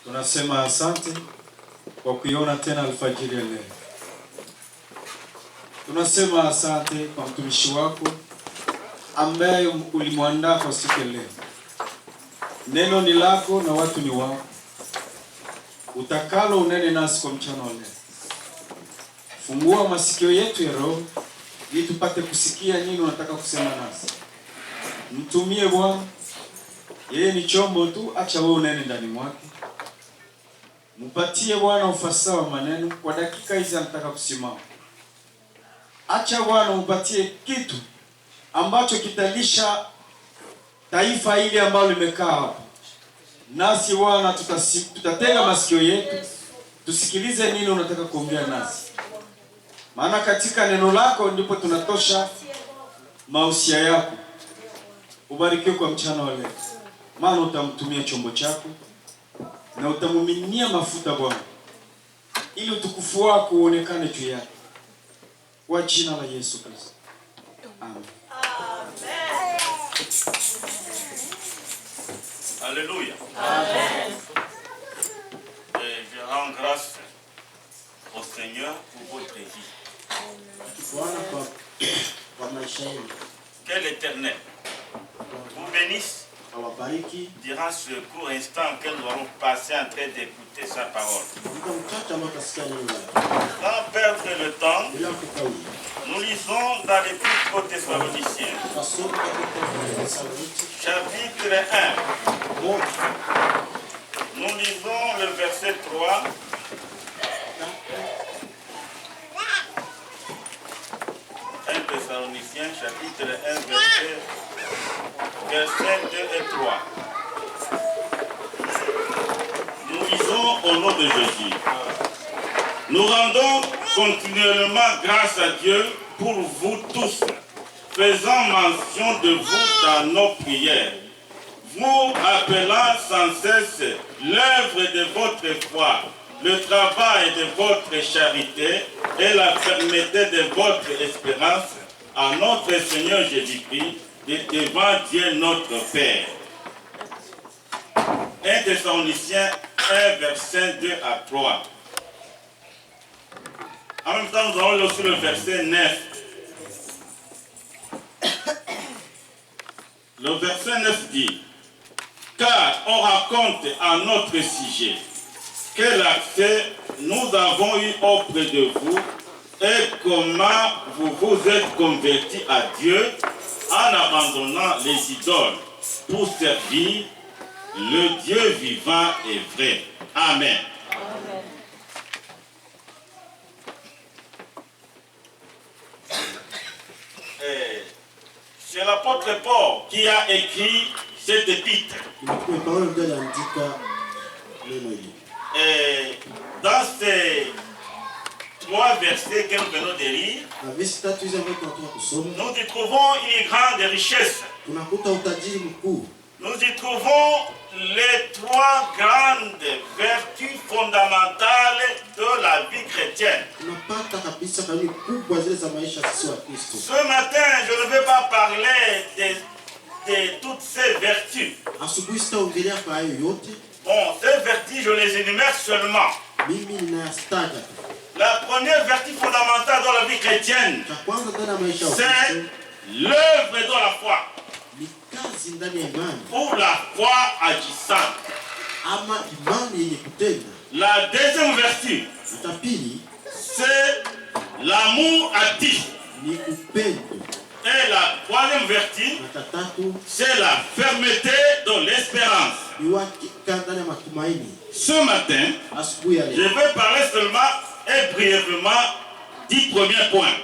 Tunasema asante kwa kuiona tena alfajiri ya leo. Tunasema asante kwa mtumishi wako ambaye ulimwandaa kwa siku ya leo. Neno ni lako na watu ni wako. Utakalo unene nasi kwa mchana wa leo. Fungua masikio yetu ya roho ili tupate kusikia nini unataka kusema nasi. Mtumie Bwana, yeye ni chombo tu, acha wewe unene ndani mwake. Mpatie Bwana ufasaha wa maneno kwa dakika hizi anataka kusimama. Acha Bwana umpatie kitu ambacho kitalisha taifa hili ambalo limekaa hapa. Nasi Bwana tutatega masikio yetu tusikilize nini unataka kuongea nasi. Maana katika neno lako ndipo tunatosha mausia yako. Ubarikiwe kwa mchana wa leo. Maana utamtumia chombo chako na utamiminia mafuta Bwana, ili utukufu wako uonekane juu yake. Kwa jina la Yesu Kristo. Amen. Alléluia. Amen. Et je rends grâce au Seigneur pour votre vie. Que l'Éternel vous bénisse durant ce court instant que nous allons passer en train d'écouter sa parole. Sans perdre le temps, nous lisons dans l'Épître aux Thessaloniciens, chapitre 1. Nous lisons le verset 3. Thessaloniciens, chapitre 1, verset 2 et 3. Nous lisons au nom de Jésus. Nous rendons continuellement grâce à Dieu pour vous tous, faisant mention de vous dans nos prières, vous rappelant sans cesse l'œuvre de votre foi, le travail de votre charité et la fermeté de votre espérance à notre Seigneur Jésus-Christ devant Dieu notre Père. 1 Thessaloniciens 1, verset 2 à 3. En même temps, nous allons aussi le verset 9. Le verset 9 dit: car on raconte à notre sujet quel accès nous avons eu auprès de vous et comment vous vous êtes convertis à Dieu en abandonnant les idoles pour servir le Dieu vivant et vrai. Amen. Amen. C'est l'apôtre Paul qui a écrit cette épître. Et dans ces 3 versets que nous venons de lire, nous y trouvons une grande richesse. Nous y trouvons les 3 grandes vertus fondamentales de la vie chrétienne. Ce matin, je ne vais pas parler de toutes ces vertus. Bon, ces vertus, je les énumère seulement. La première vertu fondamentale dans la vie chrétienne, c'est l'œuvre de la foi. Pour la foi agissante. La deuxième vertu, c'est l'amour actif. Et la troisième vertu, c'est la fermeté de l'espérance. Ce matin, je vais parler seulement et brièvement du premier point.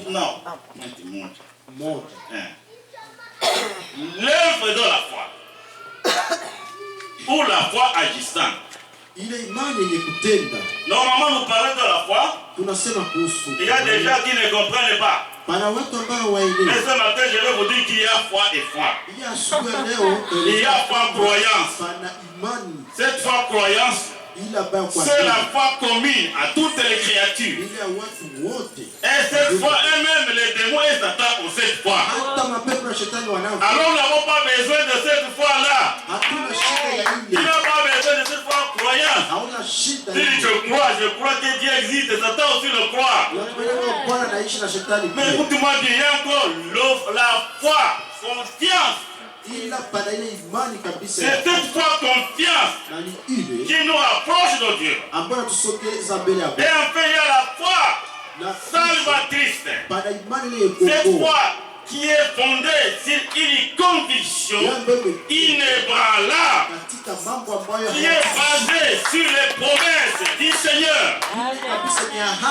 Non. L'œuvre de la foi. Ou la foi agissante. Normalement, nous parlons de la foi. Il y a des gens qui ne comprennent pas. Mais ce matin, je vais vous dire qu'il y a foi et foi. Il y a foi croyance. Cette foi croyance C'est la foi commune à toutes les créatures. Et cette fois, eux-mêmes, les démons et Satan ont cette foi. Alors nous n'avons pas besoin de cette foi-là. Tu n'as pas besoin de cette foi croyance. Si je crois que Dieu existe, Satan aussi le croit. Mais écoute-moi bien, il y a encore la foi, confiance. C'est cette foi confiance qui nous rapproche de Dieu. Et enfin, il y a la foi salvatrice. Cette foi qui est fondée sur une conviction inébranlable, qui est basée sur les promesses du Seigneur.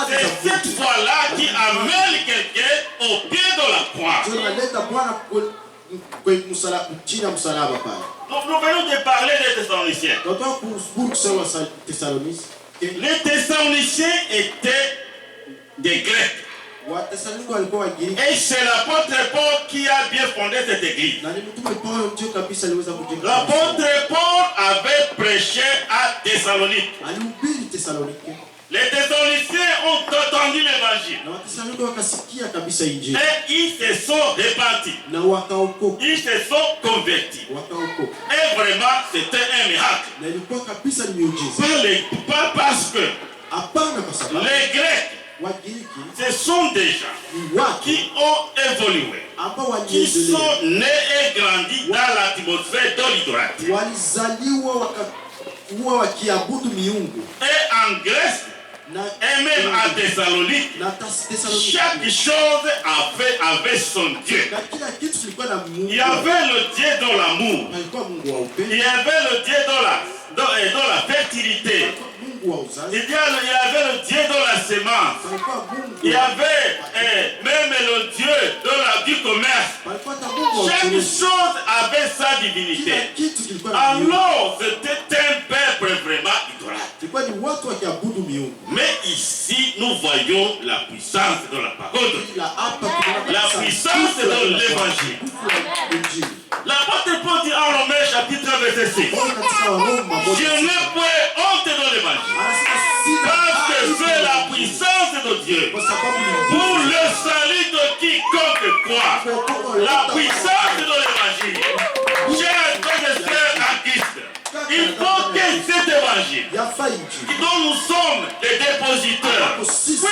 C'est cette foi-là qui amène quelqu'un au pied de la croix. Nous venons de parler des Thessaloniciens. Les Thessaloniciens étaient des Grecs. Et c'est l'apôtre Paul qui a bien fondé cette église. L'apôtre Paul avait prêché à Thessalonique. Les Thessaloniciens ont entendu l'évangile. Et ils se sont repentis. Ils se sont convertis. Et vraiment, c'était un miracle. Pas parce que les Grecs, ce sont des gens qui ont évolué, qui sont nés et grandis dans l'atmosphère de l'idolâtrie. Et en Grèce, et même à Thessalonique, chaque chose avait son Dieu. Il y avait le Dieu de l'amour. Il y avait le Dieu de la fertilité. Il y avait le Dieu de la semence. Il y avait même le Dieu du commerce. Chaque chose avait sa divinité. Alors c'était un peuple vraiment idolâtre. Mais ici nous voyons la puissance de la parole, la puissance de l'évangile. L'apôtre Paul dit en Romains chapitre 1 verset 6: je n'ai point honte de l'évangile, parce que c'est la puissance de Dieu pour le salut de quiconque croit. La puissance de l'évangile. Chers frères et sœurs en Christ, il faut que cet évangile, dont nous sommes les dépositaires, puisse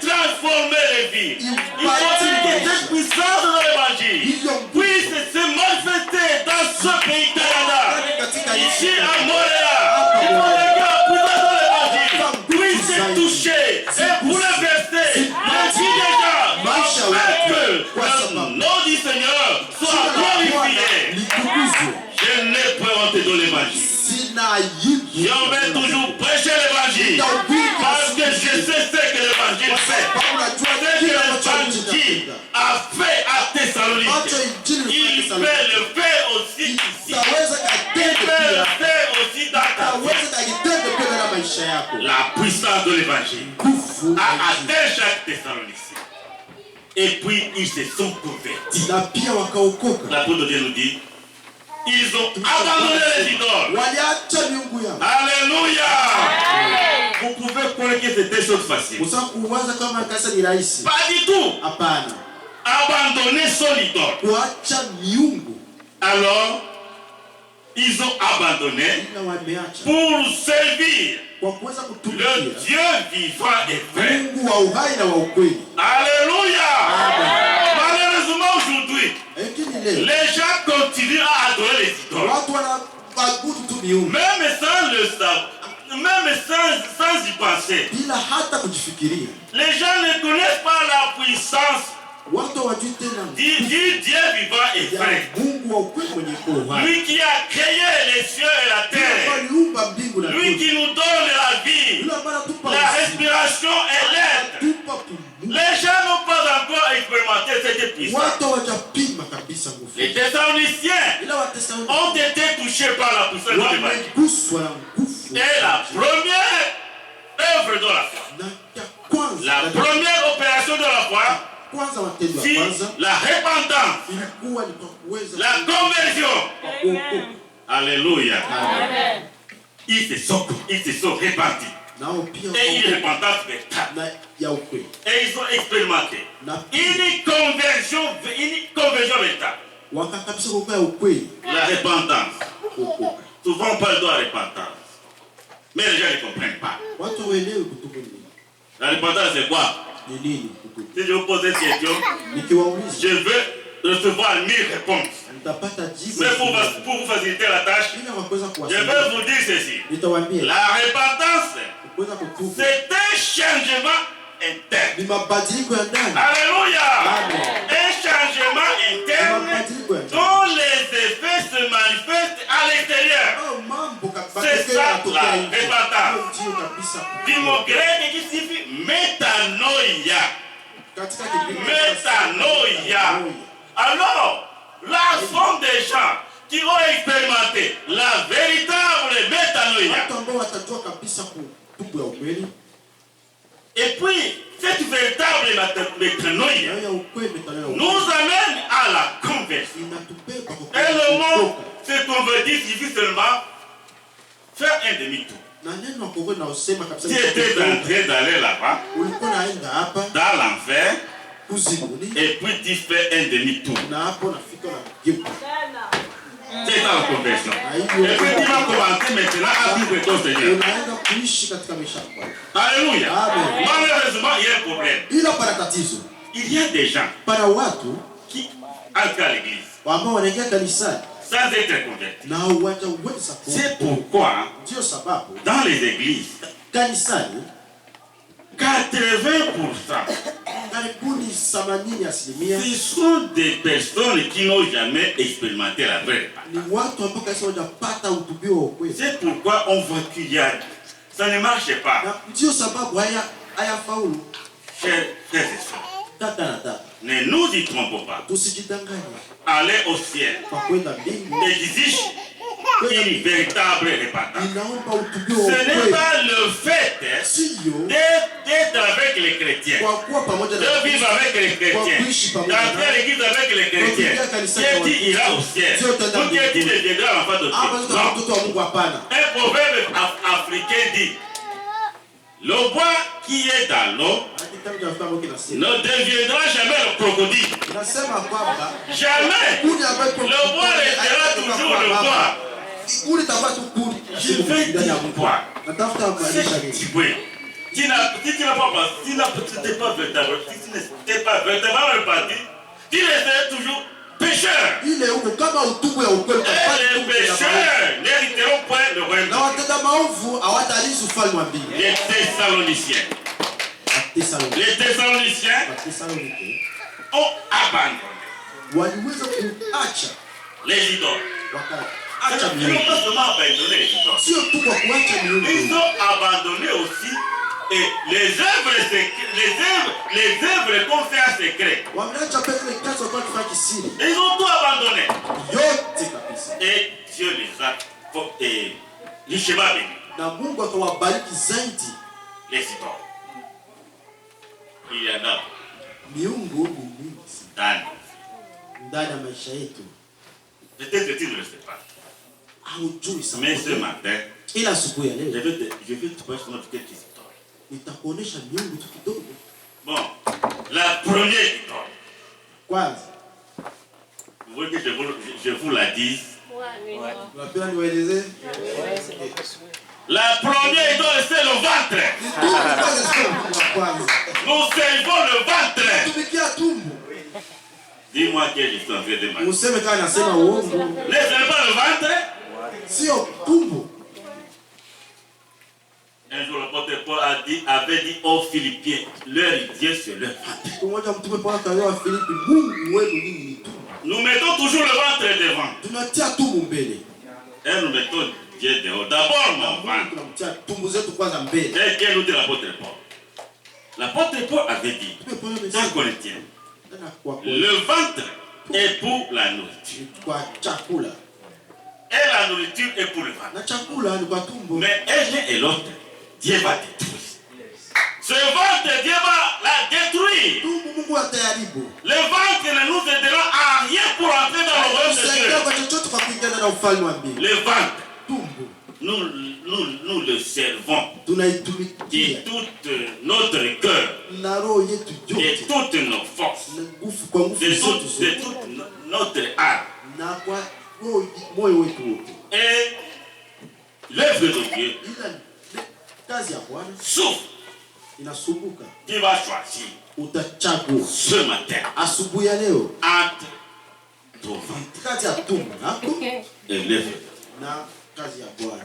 transformer les vies. Il faut que cette puissance de l'évangile puisse se manifester dans ce pays Canada, ici à Montréal. Il faut que la puissance de l'évangile puisse toucher et bouleverser les vies des gens, afin que le nom du Seigneur soit glorifié. Je n'ai pas honte de l'évangile. J'en vais toujours prêcher l'évangile, parce que je sais ce que l'évangile fait. Ce que l'évangile a fait à Thessalonique, il peut le faire aussi ici. Il peut le faire aussi dans ta vie. La puissance de l'évangile a atteint chaque Thessalonicien. Et puis ils se sont convertis. L'apôtre de Dieu nous dit: ils ont abandonné les idoles. Alléluia. Vous pouvez croire que c'est des choses faciles. Pas du tout. Abandonner son idole. Alors, ils ont abandonné pour servir le Dieu vivant et vrai. Alléluia. Malheureusement aujourd'hui, les gens continuent à adorer les idoles. Même sans le savoir, même sans y penser. Les gens ne connaissent pas la puissance du Dieu vivant et vrai. Lui qui a créé les cieux et la terre. Lui qui nous donne la vie, la respiration et l'air. Les gens n'ont pas encore expérimenté cette puissance. Les Thessaloniciens ont été touchés par la puissance de l'évangile. Et la première œuvre de la foi, la première opération de la foi, c'est la repentance, la conversion. Alléluia. ils se sont répandus. Et une repentance véritable. Et ils ont expérimenté une conversion véritable. La repentance. Souvent on parle de la repentance. Mais les gens ne comprennent pas. La repentance c'est quoi? Si je vous pose cette question, je veux recevoir 1000 réponses. Mais pour vous faciliter la tâche, je vais vous dire ceci. La repentance, c'est un changement interne. Alléluia. Un changement interne dont les effets se manifestent à l'extérieur. C'est ça la repentance. Du mot grec qui signifie métanoïa. Métanoïa. Alors, là sont des gens qui ont expérimenté la véritable métanoïa. Et puis, cette véritable métanoïa nous amène à la conversion. Et le mot se convertir signifie seulement faire un demi-tour. Tu étais en train d'aller là-bas, dans l'enfer, et puis tu fais un demi-tour. C'est ça la conversion. Et puis tu vas commencer maintenant à vivre ton Seigneur. Alléluia. Malheureusement, il y a un problème. Il y a des gens qui entrent à l'église sans être convertis. C'est pourquoi dans les églises, 80%, ce sont des personnes qui n'ont jamais expérimenté la vraie repentance. C'est pourquoi on voit qu'il y a... Ça ne marche pas. Chers frères et sœurs, ne nous y trompons pas. Aller au ciel exige une véritable repentance. Ce n'est pas le fait d'être avec les chrétiens, de vivre avec les chrétiens, d'entrer à l'église avec les chrétiens, que tu iras au ciel, ou que tu deviendras l'enfant de Dieu. Non. Un proverbe africain dit: le bois qui est dans l'eau ne deviendra jamais le crocodile. Jamais. Le bois restera toujours le bois. Je vais dire quoi? Si tu n'as pas véritablement reparti, tu resteras toujours pécheur. Et les pécheurs n'hériteront point le royaume. Les Thessaloniciens ont abandonné les idoles. Ils n'ont pas seulement abandonné les idoles. Ils ont abandonné aussi les œuvres qu'on fait en secret. Ils ont tout abandonné. Et Dieu les a les schémas bénis. Les idoles. Il y en a peut-être que tu ne le sais pas. Mais ce matin, je vais te montrer quelques histoires. Bon, la première histoire. Vous voulez que je vous la dise? La première idole, c'est le ventre. Nous servons le ventre. Dis-moi que je suis en train de mentir. Ne servez pas le ventre. Un jour, l'apôtre Paul avait dit aux Philippiens, leur Dieu c'est leur ventre. Nous mettons toujours le ventre devant. Et nous mettons Dieu dehors. D'abord mon ventre. Et qu'est-ce nous dit l'apôtre Paul? L'apôtre Paul avait dit dans Corinthiens, le ventre est pour la nourriture. Et la nourriture est pour le ventre. Mais l'un et l'autre, Dieu va détruire. Ce ventre, Dieu va la détruire. Le ventre ne nous aidera à rien pour entrer dans le royaume de Dieu. Le ventre. nous le servons de tunaitumikia tout notre cœur, na roho yetu de yote toutes nos forces, na nguvu kwa nguvu de zote toute zote notre âme. na kwa roho moyo wetu wote. Et l'œuvre de Dieu Ila kazi ya Bwana souffre. inasumbuka. Tu vas choisir Utachagua ce matin asubuhi ya leo entre ton ventre kati ya tumbo lako et l'œuvre. na kazi ya Bwana.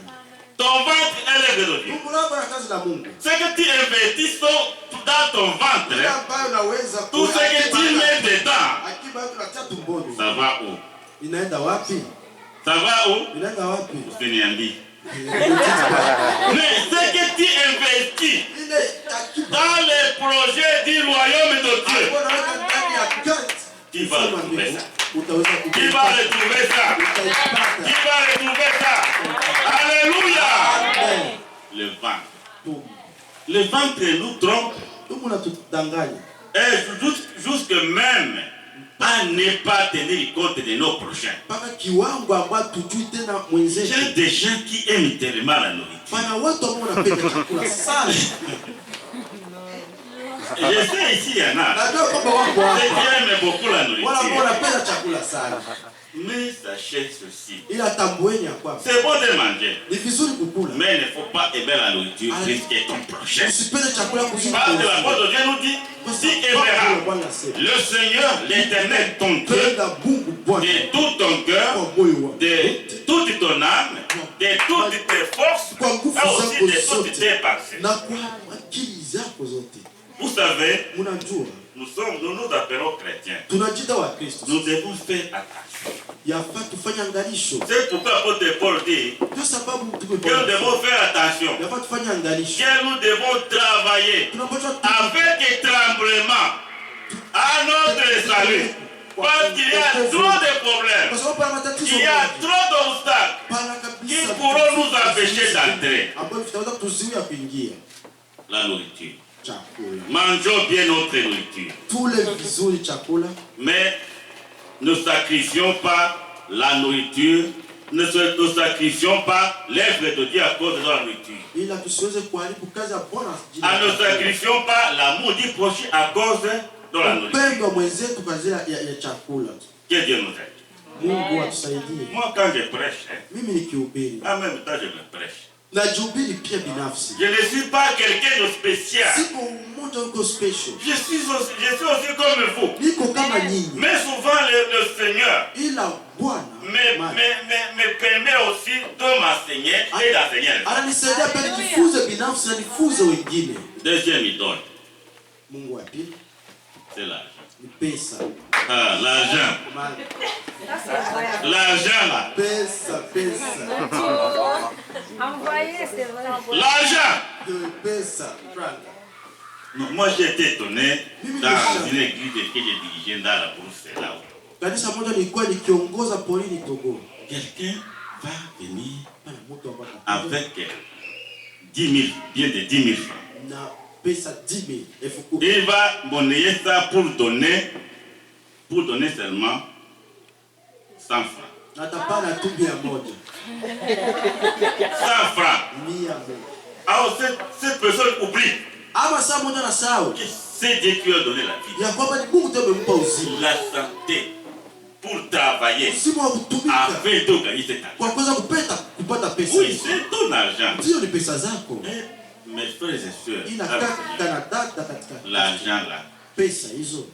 Ton ventre est l'œuvre de Dieu. Tumbo lako na kazi la Mungu. Ce que tu investis dans ton ventre, Ile ambayo unaweza tout ce que tu mets dedans, akiba yako natia tumboni. ça va où? Inaenda wapi? Ça va où? Inaenda wapi? Seigneur. Mais ce que tu investis Ile akiba dans les projets du royaume de Dieu, unaweka ndani ya kati. tu vas retrouver ça. Utaweza Tu kupata. vas retrouver ça. Tu Utaipata. vas retrouver ça. Alléluia. Amen. Le ventre. Tumbo. Le ventre nous trompe. Tumbo natudanganya. Et jusque même à ne pas tenir compte de nos prochains. Mpaka kiwango ambayo tujui tena mwenzetu. J'ai des gens qui aiment tellement la nourriture. Pana watu ambao wanapenda chakula sana. Je sais ici il y en a. Najua kwamba wako hapa. Ceux qui aiment beaucoup la Wala ambao nourriture. wanapenda chakula sana. Mais sachez ceci. Ila tambueni ya kwamba C'est bon de manger. ni vizuri kukula. Mais il ne faut pas aimer la nourriture plus que ton prochain. Usipende chakula kuzidi. Parce que la parole de Dieu nous dit, si Abraham, le Seigneur, l'Éternel, ton Dieu, Penda Mungu Bwana de tout ton cœur, kwa moyo wako. de toute ton âme, de toutes tes forces, Kwa nguvu et aussi zako de toutes zote. tes pensées. Na kwa akili zako zote. Vous savez, Mnajua nous nous appelons chrétiens. tunajita wa Kristo. Nous devons faire attention. Yafaa tufanye angalisho. C'est pourquoi l'apôtre Paul dit Ndio sababu que nous devons faire attention, yafaa tufanye angalisho. que nous devons travailler Tunapaswa avec tremblement à notre salut. Parce qu'il y a trop de problèmes, kwa sababu pana matatizo il y a mengi. trop d'obstacles Pana qui kabisa pourront nous empêcher d'entrer. ambayo vitaweza kutuzuia kuingia. La nourriture. Chakula. Mangeons bien notre nourriture. Tule vizuri chakula. Mais ne sacrifions pas la nourriture, ne sacrifions pas l'œuvre de Dieu à cause de la nourriture. Ila tusiweze kuharibu kazi ya Bwana. Ne sacrifions pas l'amour du prochain à cause de la nourriture. Upendo mwenzetu kwa ajili ya chakula. Que Dieu nous aide. Mungu atusaidie. Moi, quand je prêche, Mimi nikihubiri en même temps, je me prêche. najihubiri pia binafsi. Je ne suis pas quelqu'un de spécial. Siko mmoja uko special. Je suis aussi comme vous. Niko kama nyinyi. Mais souvent, le Seigneur Ila Bwana me permet aussi de m'enseigner et d'enseigner. ananisaidia pia nijifunze binafsi na nifunze wengine. Deuxième idole, Mungu wa pili c'est l'argent. ni pesa. Ah, l'argent. L'argent là. Pesa. Envoyez, c'est vrai. L'argent. Pesa. Franga. Non, moi j'ai été étonné dans une église que j'ai dirigée dans la brousse là-haut. Kanisa moja nilikuwa nikiongoza porini Togo. Quelqu'un va venir Pana mtu ambaye avec 10 000, bien de 10 000 francs. na pesa 10,000 elfu kumi. Il va monnayer ça pour donner seulement 100 francs. Na atapana tu 100 moja. 100 francs. 100 moja. Alors cette personne oublie Ama saa moja na sao que c'est Dieu qui lui a donné la vie, ya kwamba ni Mungu ndiye amempa uzima. la santé pour travailler Uzima wa kutumika afin de gagner cet argent. kwa kuweza kupata pesa. Oui, c'est ton argent. Ndio ni pesa zako. Mais mes frères et sœurs, Ila kaka na dada katika l'argent là, pesa hizo.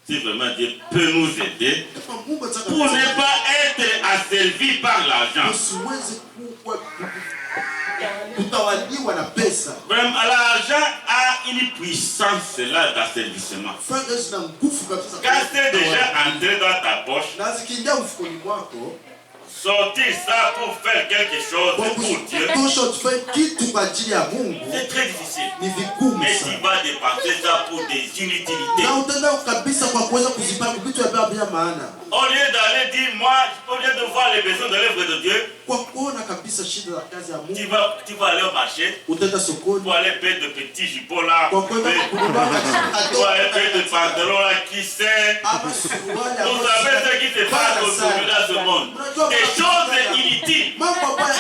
si vraiment Dieu peut nous aider Kama Mungu ataka pour ne pas être asservi par l'argent. usiweze kuwa kutawaliwa na pesa. Vraiment, l'argent a une puissance là d'asservissement. Franga zina nguvu kabisa. Quand c'est déjà entré dans ta poche, na zikiingia mfukoni mwako sortir ça pour faire quelque chose kwa pour Dieu, kutosha tufanye kitu kwa ajili ya Mungu c'est très difficile. ni vigumu Mais tu sana. vas dépenser ça pour des inutilités. Na utaenda kabisa kwa kuweza kuzipanga vitu bila maana. Au lieu d'aller dire, moi, au lieu de voir les besoins de l'œuvre de Dieu, Kwa kuona kabisa shida za kazi ya tu Mungu, vas aller au marché utaenda sokoni pour aller payer de petits jubots là, kwa kwenda kununua pour aller payer de pantalons là qui servent. ama suruali Vous savez ce qui se passe aujourd'hui dans ce monde. Des choses inutiles. mambo ambayo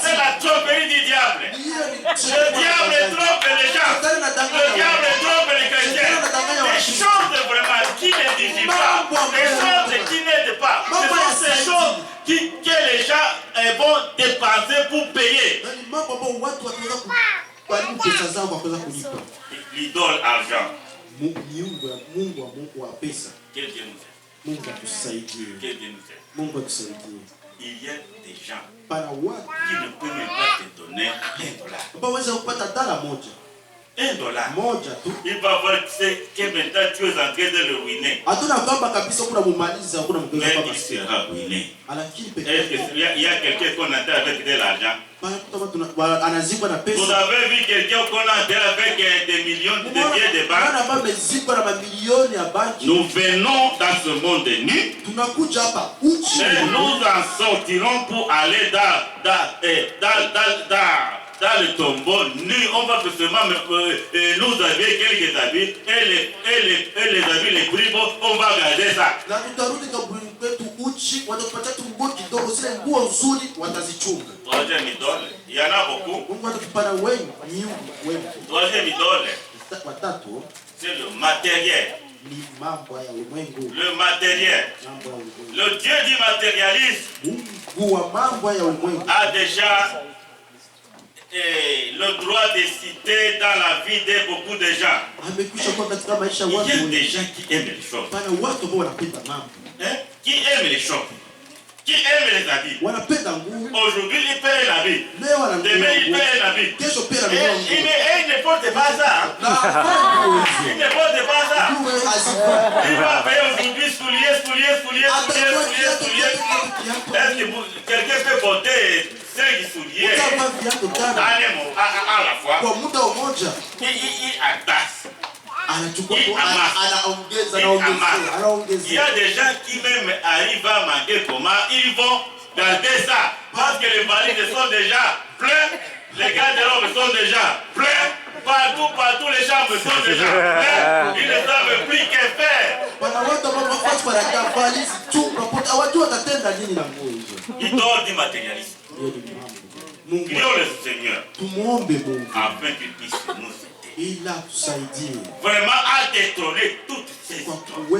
C'est la job Le diable trompe les gens. Le diable trompe les chrétiens. Les choses vraiment qui n'édifient pas, les choses qui n'aident pas, ce sont ces choses que les gens vont dépenser pour payer. L'idole argent. Quel Dieu nous aide. Quel Dieu nous aide. Il y a des gens qui ne peuvent même pas te donner $1. $1. Il va voir que maintenant tu es en train de le ruiner. Mais il sera ruiné. Est-ce qu'il y a quelqu'un qu'on entend avec de l'argent? Vous avez vu quelqu'un qu'on entend avec des millions de billets de banque? Nous venons dans ce monde nu et nous en sortirons pour aller dans le tombeau nu. On va seulement nous habiller quelques habits et les habits les plus beaux, on va garder ça. Troisième idole, il y en a beaucoup. Troisième idole, c'est le matériel. Le matériel. Le Dieu du matérialisme a déjà le droit de citer dans la vie de beaucoup de gens. Il y a des gens qui aiment les choses. Qui aiment les choses. Qui aime les habits. Aujourd'hui, il paye l'habit. Demain, il paye l'habit. Il ne porte pas ça. Il ne porte pas ça. Il va payer aujourd'hui souliers. Est-ce que quelqu'un peut porter 5 souliers à la fois? Il attache. Il y a des gens qui même arrivent à manquer comment ils vont garder ça. Parce que les valises sont déjà pleins, les garde-robes sont déjà pleins, partout les chambres sont déjà pleines, ils ne savent plus que faire. Ils donnent du matérialisme. Prions le Seigneur afin qu'il puisse nous aider. Vraiment à détrôner toutes ces choses. Nous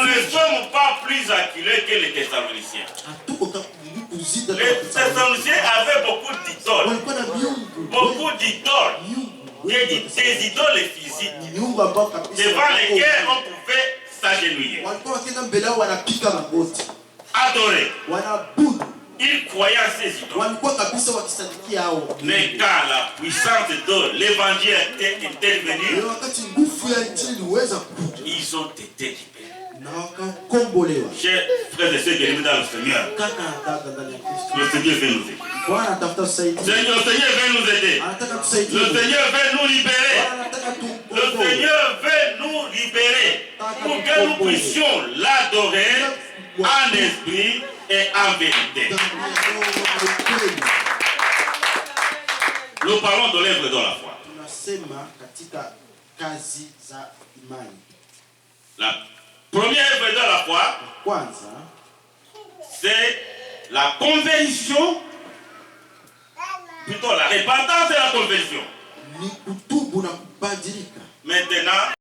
ne sommes pas plus acculés que les Thessaloniciens. Les Thessaloniciens avaient beaucoup d'idoles. Beaucoup d'idoles. Des idoles physiques. Devant lesquelles on pouvait s'agenouiller. Adorer. Ils croyaient à ces idoles. Mais quand la puissance de l'évangile était intervenue, ils ont été libérés. Chers frères et sœurs bien-aimés dans le Seigneur, le Seigneur veut nous aider. Le Seigneur veut nous aider. Le Seigneur veut nous libérer. Le Seigneur veut nous libérer pour que nous puissions l'adorer en esprit et en vérité. Nous parlons de l'œuvre de la foi. La première œuvre de la foi, c'est la conversion, plutôt la repentance et la conversion. Maintenant,